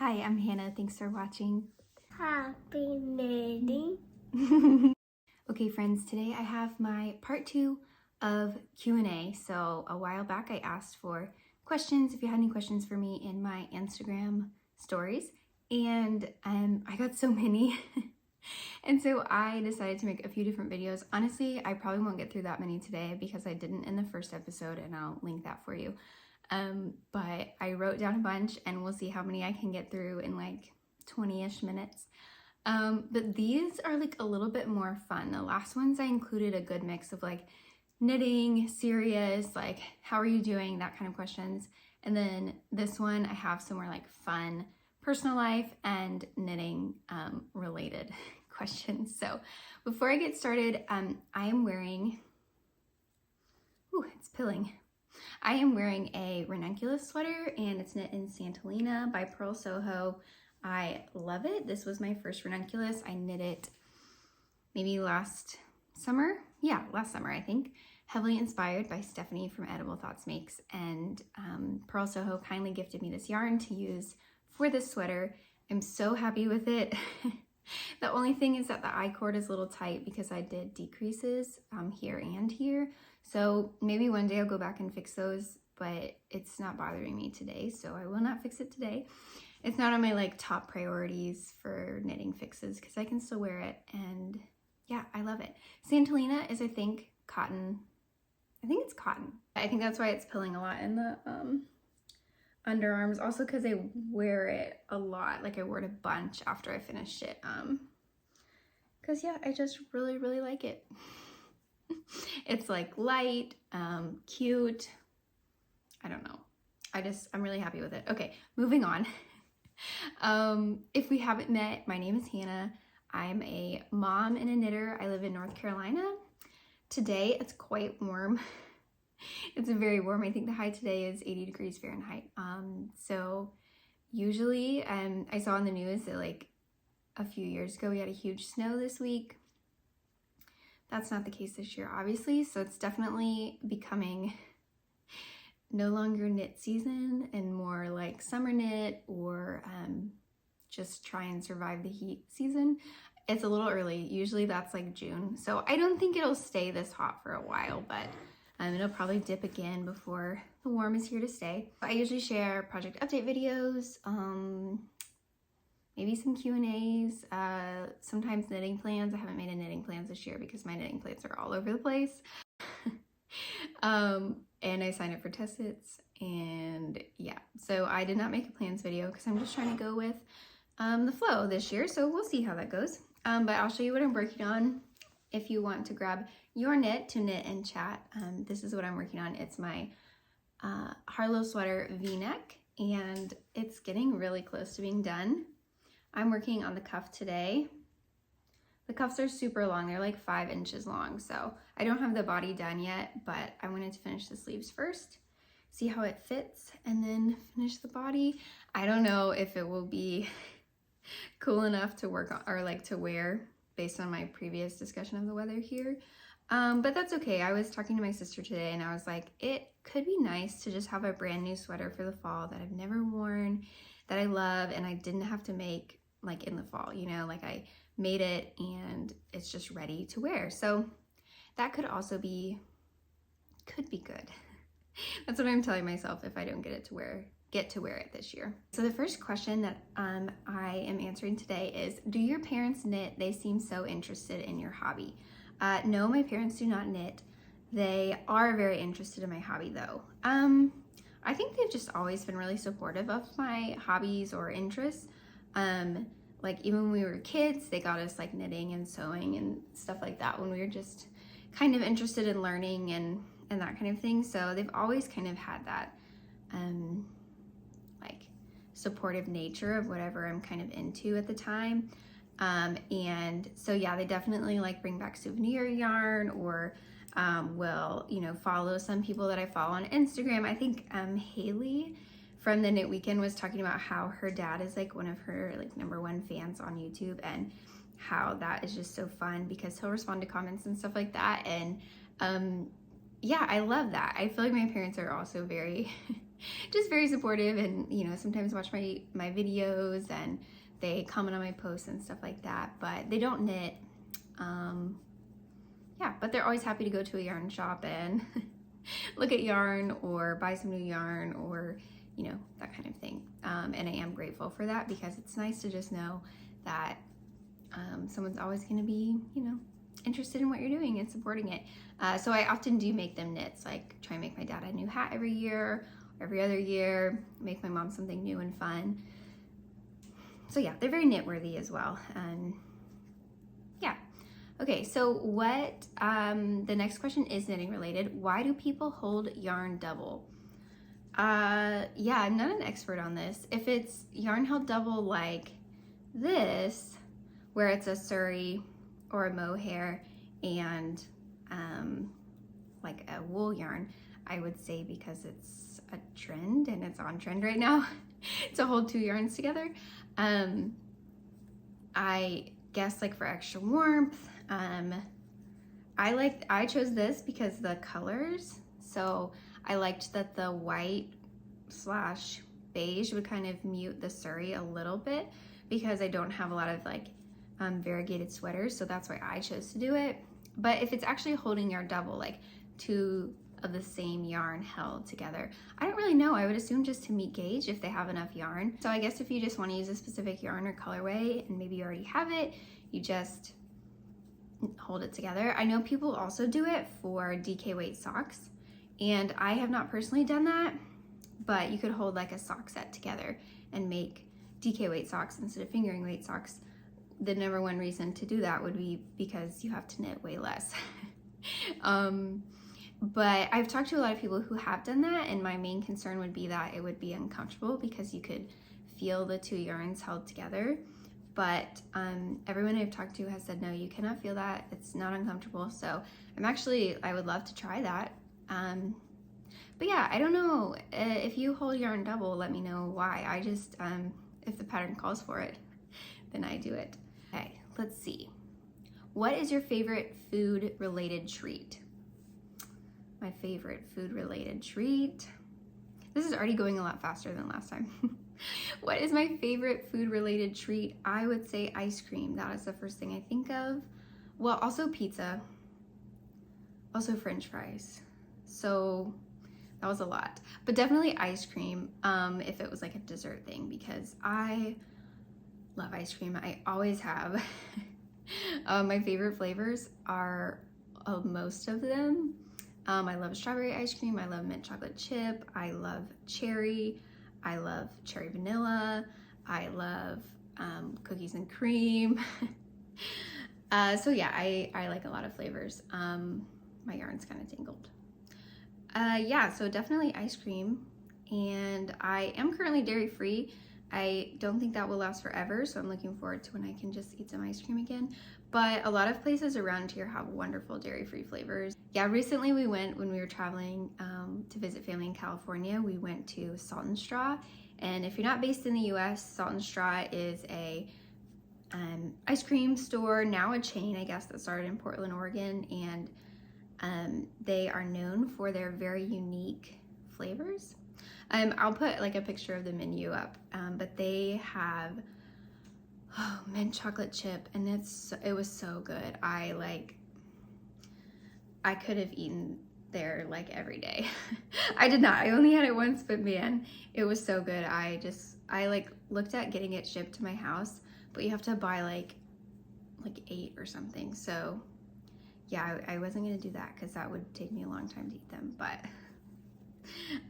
Hi, I'm Hannah. Thanks for watching. Happy knitting. Okay, friends, today I have my part 2 of Q&A. So a while back I asked for questions, if you had any questions for me in my Instagram stories, and I got so many. And so I decided to make a few different videos. Honestly, I probably won't get through that many today because I didn't in the first episode, and I'll link that for you. But I wrote down a bunch and we'll see how many I can get through in like 20-ish minutes. But these are like a little bit more fun. The last ones I included a good mix of like knitting, serious, like how are you doing, that kind of questions. And then this one I have some more like fun personal life and knitting related questions. So before I get started, I am wearing, it's pilling. I am wearing a ranunculus sweater and it's knit in Santalina by Purl Soho. I love it. This was my first ranunculus. I knit it maybe last summer. Yeah, last summer, I think. Heavily inspired by Stephanie from Edible Thoughts Makes, and Purl Soho kindly gifted me this yarn to use for this sweater. I'm so happy with it. The only thing is that the I-cord is a little tight because I did decreases here and here. So maybe one day I'll go back and fix those, but it's not bothering me today, so I will not fix it today. It's not on my like top priorities for knitting fixes because I can still wear it, and yeah, I love it. Santalina is, I think, cotton. I think it's cotton. I think that's why it's pilling a lot in the underarms. Also because I wear it a lot. Like I wore it a bunch after I finished it. Because yeah, I just really, really like it. It's like light, cute. I don't know. I'm really happy with it. Okay, moving on. If we haven't met, my name is Hannah. I'm a mom and a knitter. I live in North Carolina. Today it's quite warm. It's very warm. I think the high today is 80 degrees Fahrenheit. So usually, I saw in the news that like a few years ago we had a huge snow this week. That's not the case this year, obviously. So it's definitely becoming no longer knit season and more like summer knit or just try and survive the heat season. It's a little early. Usually that's like June. So I don't think it'll stay this hot for a while, but it'll probably dip again before the warm is here to stay. I usually share project update videos, maybe some Q&As, sometimes knitting plans. I haven't made a knitting plans this year because my knitting plans are all over the place. And I signed up for test sits, and yeah, so I did not make a plans video because I'm just trying to go with the flow this year, so we'll see how that goes. But I'll show you what I'm working on if you want to grab your knit to knit and chat. This is what I'm working on. It's my Harlow sweater V-neck, and it's getting really close to being done. I'm working on the cuff today. The cuffs are super long. They're like 5 inches long, so I don't have the body done yet, but I wanted to finish the sleeves first, see how it fits, and then finish the body. I don't know if it will be cool enough to work on or like to wear based on my previous discussion of the weather here, but that's okay. I was talking to my sister today and I was like, it could be nice to just have a brand new sweater for the fall that I've never worn, that I love, and I didn't have to make like in the fall, you know, like I made it and it's just ready to wear. So that could also be, could be good. That's what I'm telling myself if I don't get to wear it this year. So the first question that I am answering today is, do your parents knit? They seem so interested in your hobby. No, my parents do not knit. They are very interested in my hobby though. I think they've just always been really supportive of my hobbies or interests. Like even when we were kids, they got us like knitting and sewing and stuff like that when we were just kind of interested in learning and that kind of thing. So they've always kind of had that like supportive nature of whatever I'm kind of into at the time. And so yeah, they definitely like bring back souvenir yarn or will, you know, follow some people that I follow on Instagram. I think Haley from the Knit Weekend was talking about how her dad is like one of her like #1 fans on YouTube, and how that is just so fun because he'll respond to comments and stuff like that. And yeah, I love that. I feel like my parents are also very just very supportive, and you know, sometimes watch my videos and they comment on my posts and stuff like that, but they don't knit. Yeah, but they're always happy to go to a yarn shop and look at yarn or buy some new yarn, or you know, that kind of thing. And I am grateful for that, because it's nice to just know that someone's always going to be, you know, interested in what you're doing and supporting it. So I often do make them knits, like try and make my dad a new hat every year, or every other year, make my mom something new and fun. So yeah, they're very knit worthy as well. Yeah. Okay, so what, the next question is knitting related. Why do people hold yarn double? Yeah, I'm not an expert on this. If it's yarn held double like this, where it's a Surrey or a mohair and like a wool yarn, I would say because it's a trend and it's on trend right now to hold two yarns together. I guess like for extra warmth, I chose this because the colors, so I liked that the white / beige would kind of mute the Surrey a little bit, because I don't have a lot of like variegated sweaters, so that's why I chose to do it. But if it's actually holding yarn double, like two of the same yarn held together, I don't really know. I would assume just to meet gauge if they have enough yarn. So I guess if you just want to use a specific yarn or colorway and maybe you already have it, you just hold it together. I know people also do it for DK weight socks, and I have not personally done that, but you could hold like a sock set together and make DK weight socks instead of fingering weight socks. The number one reason to do that would be because you have to knit way less. But I've talked to a lot of people who have done that, and my main concern would be that it would be uncomfortable because you could feel the two yarns held together. But everyone I've talked to has said, no, you cannot feel that. It's not uncomfortable. So I would love to try that. But yeah, I don't know. If you hold yarn double, let me know why. I just, if the pattern calls for it, then I do it. Okay, let's see. What is your favorite food-related treat? My favorite food-related treat. This is already going a lot faster than last time. What is my favorite food-related treat? I would say ice cream. That is the first thing I think of. Well, also pizza. Also French fries. So that was a lot. But definitely ice cream, if it was like a dessert thing, because I love ice cream. I always have. My favorite flavors are most of them. I love strawberry ice cream. I love mint chocolate chip. I love cherry. I love cherry vanilla. I love cookies and cream. So yeah, I like a lot of flavors. My yarn's kind of tangled. Yeah, so definitely ice cream. And I am currently dairy free. I don't think that will last forever, so I'm looking forward to when I can just eat some ice cream again. But a lot of places around here have wonderful dairy-free flavors. Yeah, recently we went, when we were traveling to visit family in California, we went to Salt and Straw. And if you're not based in the US, Salt and Straw is a ice cream store, now a chain, I guess, that started in Portland, Oregon. And they are known for their very unique flavors. I'll put like a picture of the menu up, but they have mint chocolate chip, and it was so good. I could have eaten there like every day. I did not. I only had it once, but man, it was so good. I like looked at getting it shipped to my house, but you have to buy like 8 or something. So yeah, I wasn't gonna do that because that would take me a long time to eat them. But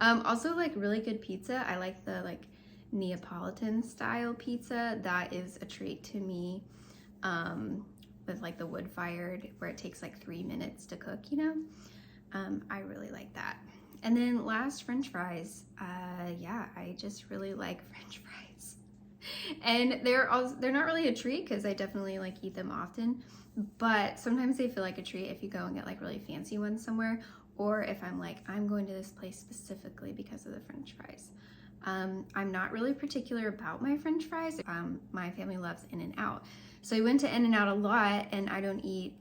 also like really good pizza. I like the like Neapolitan style pizza. That is a treat to me. With like the wood fired, where it takes like 3 minutes to cook, you know. I really like that. And then last, French fries. Yeah, I just really like French fries. And they're not really a treat because I definitely like eat them often, but sometimes they feel like a treat if you go and get like really fancy ones somewhere, or if I'm like, I'm going to this place specifically because of the French fries. I'm not really particular about my French fries. My family loves In-N-Out. So we went to In-N-Out a lot, and I don't eat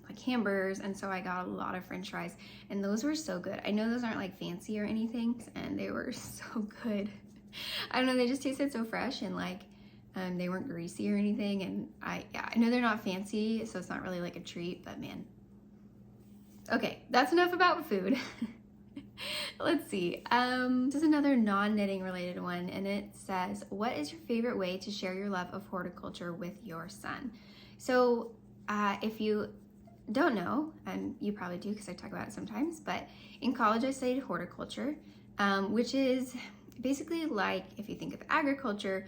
like like hamburgers, and so I got a lot of french fries, and those were so good. I know those aren't like fancy or anything, and they were so good. I don't know, they just tasted so fresh, and like they weren't greasy or anything, and I know they're not fancy, so it's not really like a treat, but man. Okay, that's enough about food. Let's see. This is another non-knitting related one, and it says, what is your favorite way to share your love of horticulture with your son? So if you don't know, and you probably do because I talk about it sometimes, but in college I studied horticulture, which is basically like, if you think of agriculture,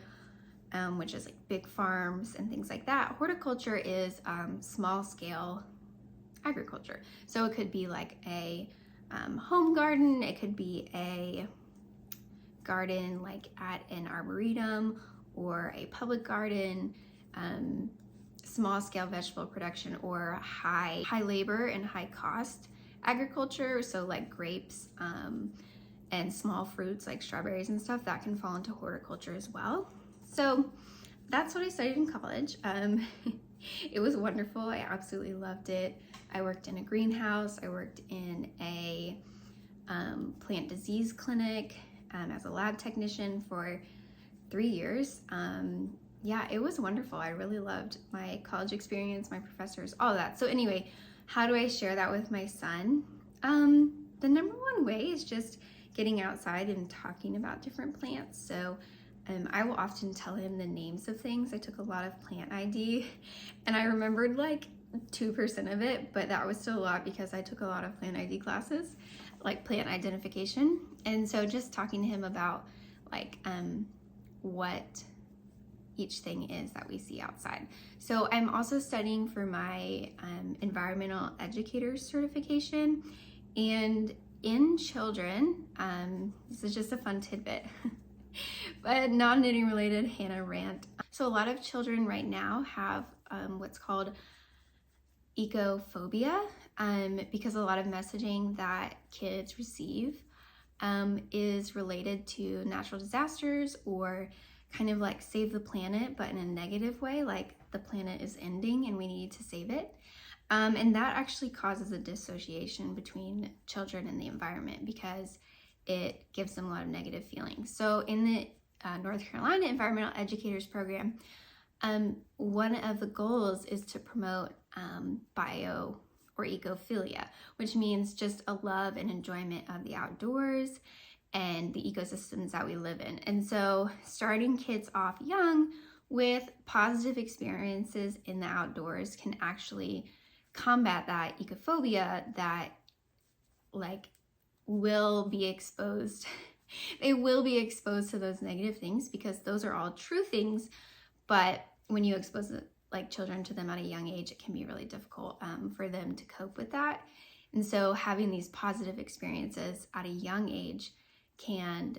which is like big farms and things like that, horticulture is small scale agriculture. So it could be like a home garden, it could be a garden like at an arboretum or a public garden, small scale vegetable production, or high labor and high cost agriculture, so like grapes and small fruits like strawberries and stuff, that can fall into horticulture as well. So that's what I studied in college. It was wonderful. I absolutely loved it. I worked in a greenhouse. I worked in a plant disease clinic as a lab technician for 3 years. Yeah, it was wonderful. I really loved my college experience, my professors, all of that. So anyway, how do I share that with my son? The number one way is just getting outside and talking about different plants. So I will often tell him the names of things. I took a lot of plant ID, and I remembered like 2% of it, but that was still a lot because I took a lot of plant ID classes, like plant identification. And so just talking to him about like what each thing is that we see outside. So I'm also studying for my environmental educator certification, and in children, this is just a fun tidbit, but non-knitting related, Hannah rant. So a lot of children right now have what's called ecophobia, because a lot of messaging that kids receive is related to natural disasters, or kind of like save the planet, but in a negative way, like the planet is ending and we need to save it. And that actually causes a dissociation between children and the environment because it gives them a lot of negative feelings. So in the North Carolina Environmental Educators Program, one of the goals is to promote bio or ecophilia, which means just a love and enjoyment of the outdoors and the ecosystems that we live in. And so starting kids off young with positive experiences in the outdoors can actually combat that ecophobia that like will be exposed. They will be exposed to those negative things because those are all true things, but when you expose like children to them at a young age, it can be really difficult for them to cope with that. And so having these positive experiences at a young age can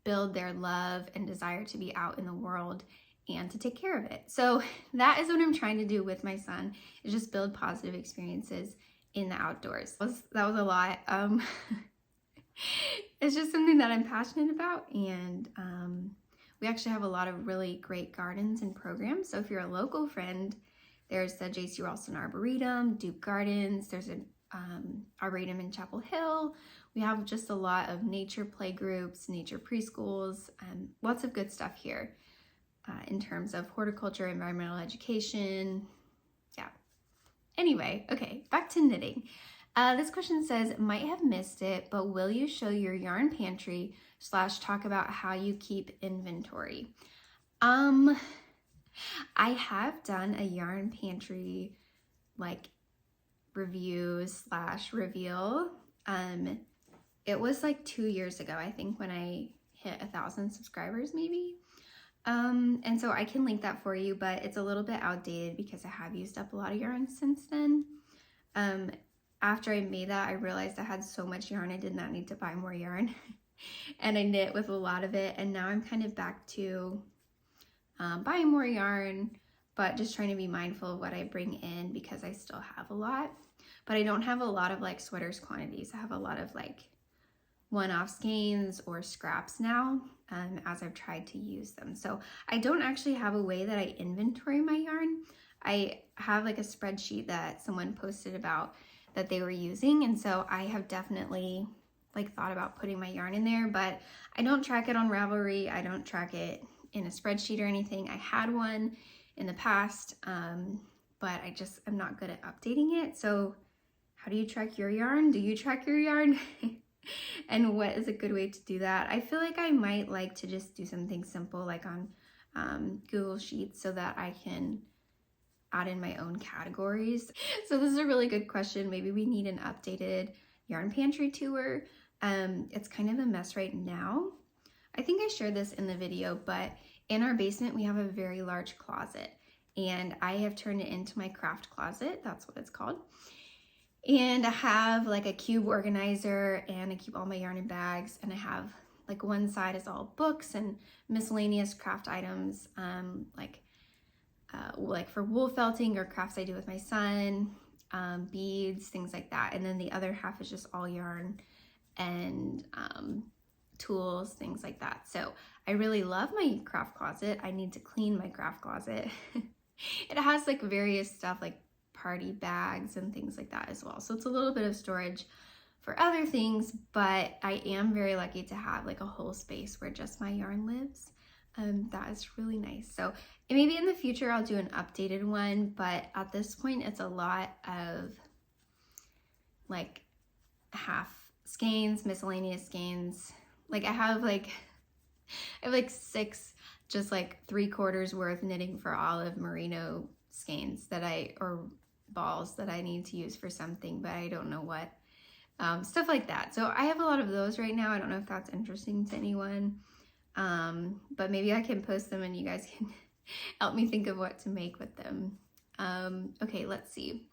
build their love and desire to be out in the world and to take care of it. So that is what I'm trying to do with my son, is just build positive experiences in the outdoors. That was a lot. It's just something that I'm passionate about, and we actually have a lot of really great gardens and programs. So if you're a local friend, there's the J.C. Ralston Arboretum, Duke Gardens, there's an Arboretum in Chapel Hill. We have just a lot of nature play groups, nature preschools, lots of good stuff here in terms of horticulture, environmental education. Yeah. Anyway, okay, back to knitting. This question says, might have missed it, but will you show your yarn pantry / talk about how you keep inventory? I have done a yarn pantry like review / reveal. It was like 2 years ago, I think, when I hit 1,000 subscribers maybe. And so I can link that for you, but it's a little bit outdated because I have used up a lot of yarn since then. After I made that, I realized I had so much yarn, I did not need to buy more yarn. And I knit with a lot of it, and now I'm kind of back to buying more yarn, but just trying to be mindful of what I bring in because I still have a lot. But I don't have a lot of like sweaters quantities. I have a lot of like one-off skeins or scraps now, as I've tried to use them. So I don't actually have a way that I inventory my yarn. I have like a spreadsheet that someone posted about that they were using, and so I have definitely like thought about putting my yarn in there, but I don't track it on Ravelry. I don't track it in a spreadsheet or anything. I had one in the past, but I'm not good at updating it. So how do you track your yarn? Do you track your yarn? And what is a good way to do that? I feel like I might like to just do something simple like on Google Sheets so that I can add in my own categories. So this is a really good question. Maybe we need an updated yarn pantry tour. It's kind of a mess right now. I think I shared this in the video, but in our basement we have a very large closet, and I have turned it into my craft closet. That's what it's called. And I have like a cube organizer, and I keep all my yarn in bags, and I have like one side is all books and miscellaneous craft items, like for wool felting or crafts I do with my son, beads, things like that. And then the other half is just all yarn and tools, things like that. So I really love my craft closet. I need to clean my craft closet. It has like various stuff like party bags and things like that as well. So it's a little bit of storage for other things, but I am very lucky to have like a whole space where just my yarn lives. That is really nice. So maybe in the future I'll do an updated one, but at this point it's a lot of like half skeins, miscellaneous skeins. Like I have like 6 just like 3/4 worth knitting for olive merino skeins or balls that I need to use for something, but I don't know what. Stuff like that. So I have a lot of those right now. I don't know if that's interesting to anyone. But maybe I can post them and you guys can help me think of what to make with them. Okay, let's see.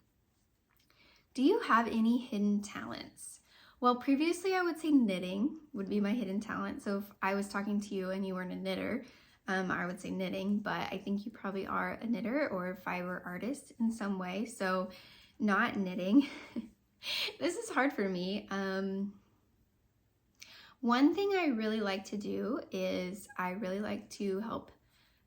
Do you have any hidden talents? Well, previously I would say knitting would be my hidden talent. So if I was talking to you and you weren't a knitter, I would say knitting, but I think you probably are a knitter or a fiber artist in some way. So not knitting. This is hard for me. One thing I really like to do is I really like to help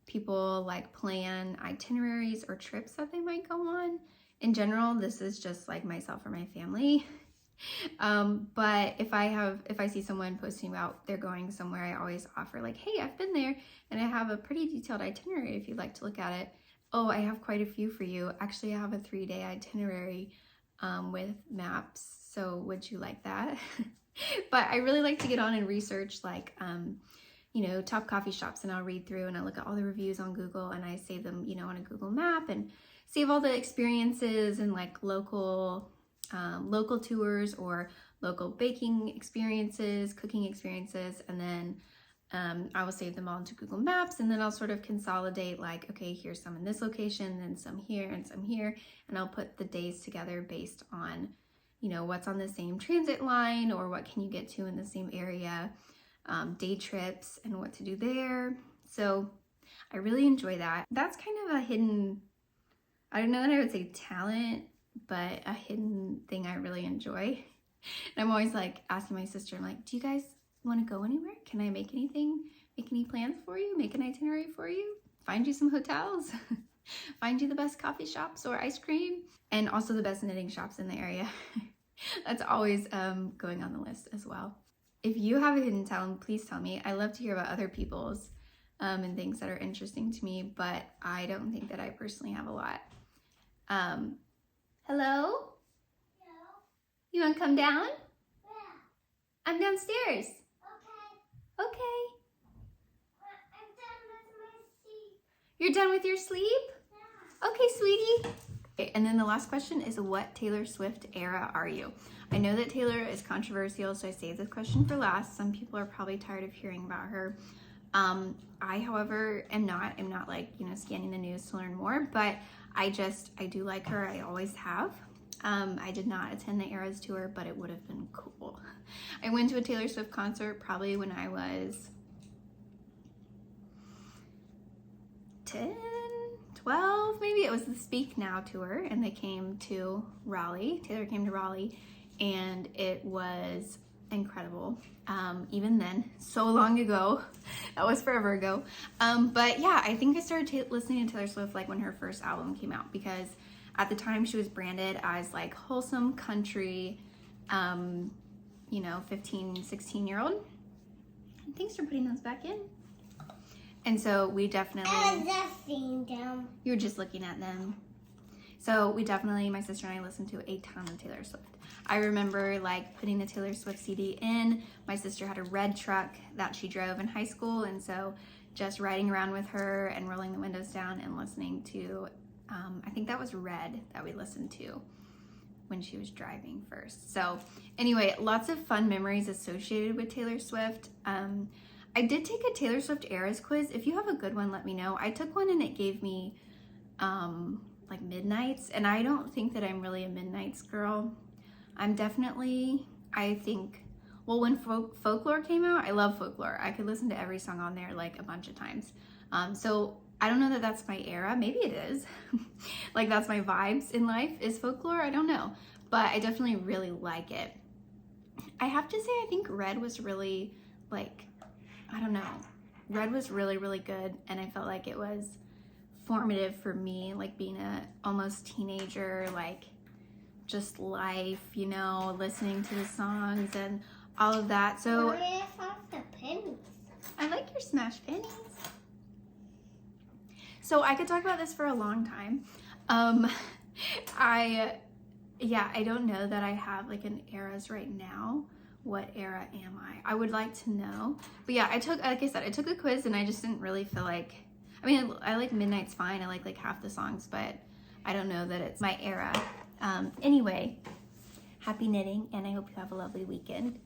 people like plan itineraries or trips that they might go on. In general, this is just like myself or my family. But if I see someone posting about they're going somewhere, I always offer like, hey, I've been there and I have a pretty detailed itinerary if you'd like to look at it. Oh, I have quite a few for you. Actually, I have a 3-day itinerary with maps. So would you like that? But I really like to get on and research like, top coffee shops, and I'll read through and I look at all the reviews on Google and I save them, on a Google map and save all the experiences and like local tours or local baking experiences, cooking experiences, and then I will save them all into Google Maps, and then I'll sort of consolidate like, okay, here's some in this location, then some here and some here, and I'll put the days together based on, what's on the same transit line or what can you get to in the same area, day trips and what to do there. So I really enjoy that. That's kind of a hidden, I don't know that I would say talent, but a hidden thing I really enjoy. And I'm always like asking my sister, I'm like, do you guys want to go anywhere? Can I make any plans for you? Make an itinerary for you? Find you some hotels? Find you the best coffee shops or ice cream? And also the best knitting shops in the area. That's always going on the list as well. If you have a hidden talent, please tell me. I love to hear about other people's and things that are interesting to me, but I don't think that I personally have a lot. Hello? Hello? You want to come down? Yeah. I'm downstairs. Okay. Okay. I'm done with my sleep. You're done with your sleep? Yeah. Okay, sweetie. Okay, and then the last question is, what Taylor Swift era are you? I know that Taylor is controversial, so I saved this question for last. Some people are probably tired of hearing about her. I, however, am not like, scanning the news to learn more, but I do like her. I always have. I did not attend the Eras tour, but it would have been cool. I went to a Taylor Swift concert probably when I was 10, 12, maybe. It was the Speak Now tour, and they came to Raleigh. Taylor came to Raleigh, and it was incredible. Even then, so long ago, that was forever ago. But yeah, I think I started listening to Taylor Swift like when her first album came out, because at the time she was branded as like wholesome country, 15, 16-year-old. Thanks for putting those back in. And so we definitely... I was just seeing them. You were just looking at them. So we definitely, my sister and I, listened to a ton of Taylor Swift. I remember like putting the Taylor Swift CD in. My sister had a red truck that she drove in high school, and so just riding around with her and rolling the windows down and listening to, I think that was Red that we listened to when she was driving first. So anyway, lots of fun memories associated with Taylor Swift. I did take a Taylor Swift Eras quiz. If you have a good one, let me know. I took one and it gave me like midnights, and I don't think that I'm really a midnights girl. I'm definitely, I think, well, when Folklore came out, I love Folklore. I could listen to every song on there like a bunch of times. So I don't know that that's my era. Maybe it is. Like that's my vibes in life is Folklore. I don't know, but I definitely really like it. I have to say, I think Red was really like, I don't know. Red was really, really good. And I felt like it was formative for me, like being a almost teenager, like just life, listening to the songs and all of that. So Where are the pennies? I like your smashed pennies. So I could talk about this for a long time. I don't know that I have like an eras right now. What era am I? I would like to know. But yeah, like I said, I took a quiz and I just didn't really feel like, I like Midnight's fine. I like half the songs, but I don't know that it's my era. Anyway, happy knitting, and I hope you have a lovely weekend.